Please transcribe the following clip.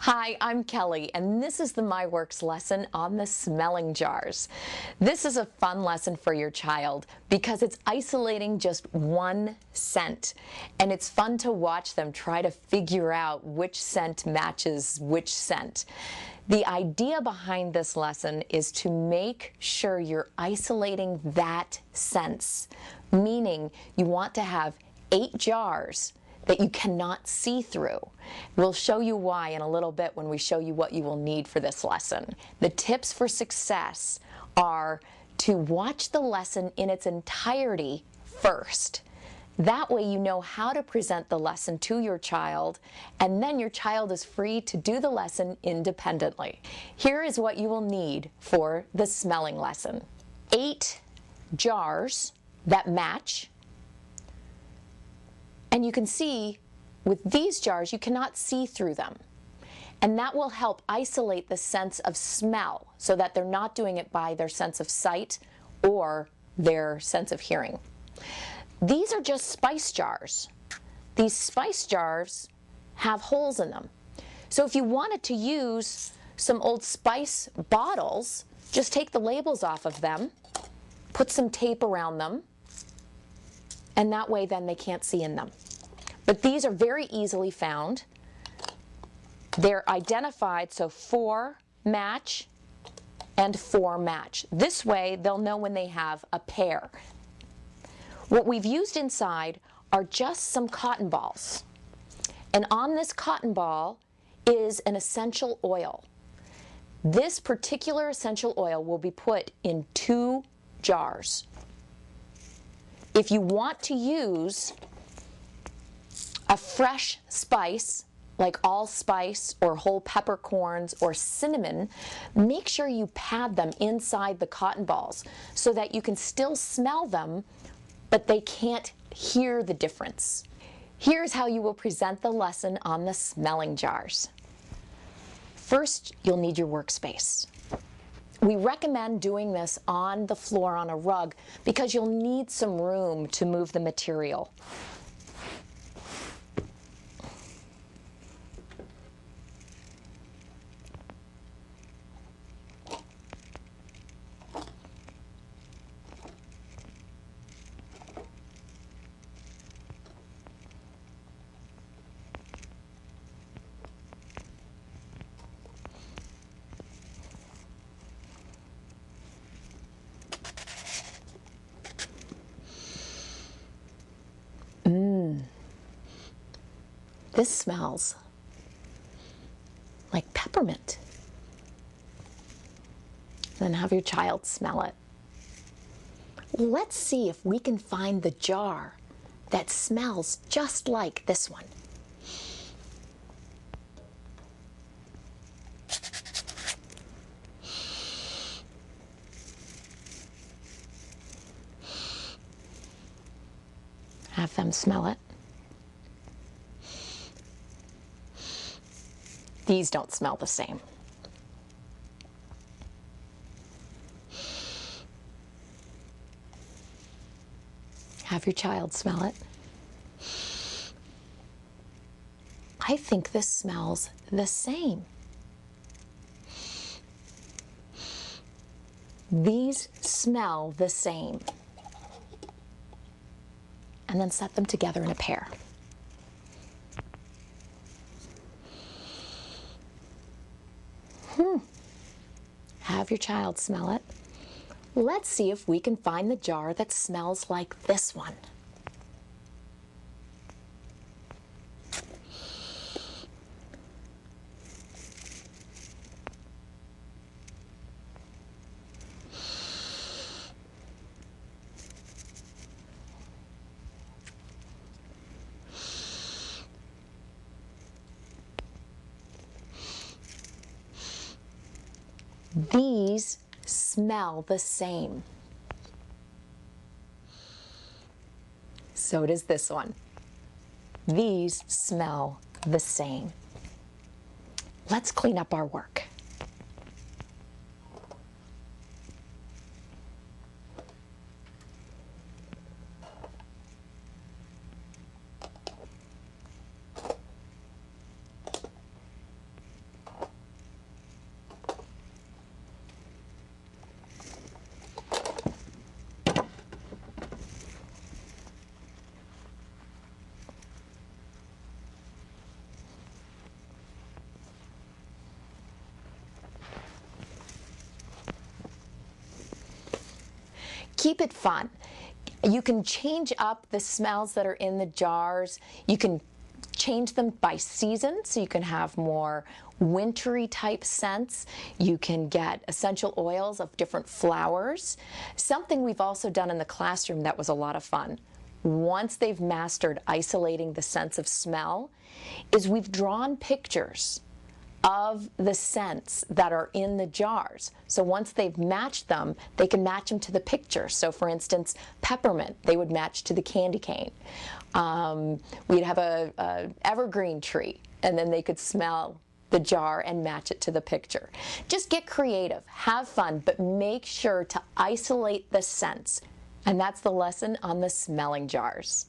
Hi, I'm Kelly, and this is the My Works lesson on the smelling jars. This is a fun lesson for your child because it's isolating just one scent, and it's fun to watch them try to figure out which scent matches which scent. The idea behind this lesson is to make sure you're isolating that sense, meaning you want to have 8 jars that you cannot see through. We'll show you why in a little bit when we show you what you will need for this lesson. The tips for success are to watch the lesson in its entirety first. That way you know how to present the lesson to your child, and then your child is free to do the lesson independently. Here is what you will need for the smelling lesson. 8 jars that match. And you can see with these jars, you cannot see through them. And that will help isolate the sense of smell so that they're not doing it by their sense of sight or their sense of hearing. These are just spice jars. These spice jars have holes in them. So if you wanted to use some Old Spice bottles, just take the labels off of them, put some tape around them, and that way then they can't see in them. But these are very easily found. They're identified, so 4 match and 4 match. This way they'll know when they have a pair. What we've used inside are just some cotton balls. And on this cotton ball is an essential oil. This particular essential oil will be put in 2 jars. If you want to use a fresh spice, like allspice or whole peppercorns or cinnamon, make sure you pad them inside the cotton balls so that you can still smell them, but they can't hear the difference. Here's how you will present the lesson on the smelling jars. First, you'll need your workspace. We recommend doing this on the floor on a rug because you'll need some room to move the material. This smells like peppermint. Then have your child smell it. Let's see if we can find the jar that smells just like this one. Have them smell it. These don't smell the same. Have your child smell it. I think this smells the same. These smell the same. And then set them together in a pair. Have your child smell it. Let's see if we can find the jar that smells like this one. These smell the same. So does this one. These smell the same. Let's clean up our work. keep it fun. You can change up the smells that are in the jars. You can change them by season, so you can have more wintry type scents. You can get essential oils of different flowers. Something we've also done in the classroom that was a lot of fun, once they've mastered isolating the sense of smell, is we've drawn pictures of the scents that are in the jars. So once they've matched them, they can match them to the picture. So for instance, peppermint, they would match to the candy cane. We'd have a evergreen tree, and then they could smell the jar and match it to the picture. Just get creative, have fun, but make sure to isolate the scents. And that's the lesson on the smelling jars.